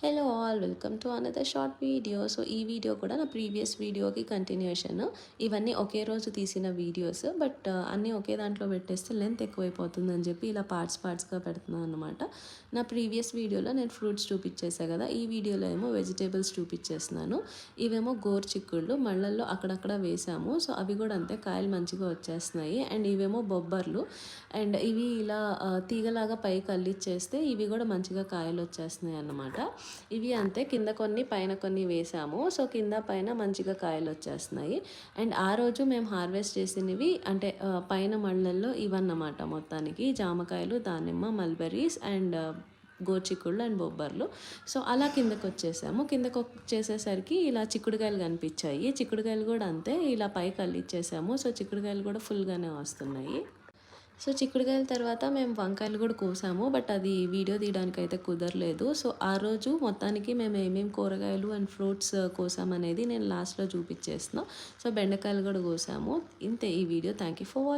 Hello all welcome to another short video. So ఈ video కూడా నా ప్రీవియస్ వీడియోకి కంటిన్యూషన్. ఇవన్నీ ఒకే రోజు తీసిన వీడియోస్, బట్ అన్నీ ఒకే దాంట్లో పెట్టేస్తే లెంత్ ఎక్కువైపోతుందని చెప్పి ఇలా పార్ట్స్గా పెడుతున్నాను అనమాట. నా ప్రీవియస్ వీడియోలో నేను ఫ్రూట్స్ చూపించేసాను కదా, ఈ వీడియోలో ఏమో వెజిటేబుల్స్ చూపించేస్తున్నాను. ఇవేమో గోరు చిక్కుళ్ళు మళ్ళల్లో అక్కడక్కడ వేసాము. సో అవి కూడా అంతే, కాయలు మంచిగా వచ్చేస్తున్నాయి. అండ్ ఇవేమో బొబ్బర్లు, అండ్ ఇవి ఇలా తీగలాగా పైకి అల్లిచ్చేస్తే ఇవి కూడా మంచిగా కాయలు వచ్చేస్తున్నాయి అన్నమాట. ఇవి అంతే, కింద కొన్ని పైన కొన్ని వేసాము. సో కింద పైన మంచిగా కాయలు వచ్చేస్తున్నాయి. అండ్ ఆ రోజు మేము హార్వెస్ట్ చేసినవి అంటే పైన మళ్ళల్లో ఇవన్నమాట, మొత్తానికి జామకాయలు, దానిమ్మ, మల్బెర్రీస్ అండ్ గోచిక్కుళ్ళు అండ్ బొబ్బర్లు. సో అలా కిందకు వచ్చేసాము. కిందకు వచ్చేసేసరికి ఇలా చిక్కుడుకాయలు కనిపించాయి. చిక్కుడుకాయలు కూడా అంతే, ఇలా పైకి అల్లిచ్చేసాము. సో చిక్కుడుకాయలు కూడా ఫుల్గానే వస్తున్నాయి. సో చిక్కుడుకాయల తర్వాత మేము వంకాయలు కూడా కోసాము, బట్ అది వీడియో తీయడానికి అయితే కుదరలేదు. సో ఆ రోజు మొత్తానికి మేము ఏమేమి కూరగాయలు అండ్ ఫ్రూట్స్ కోసామనేది నేను లాస్ట్లో చూపించేస్తున్నాను. సో బెండకాయలు కూడా కోసాము. ఇంతే ఈ video. Thank you for watching.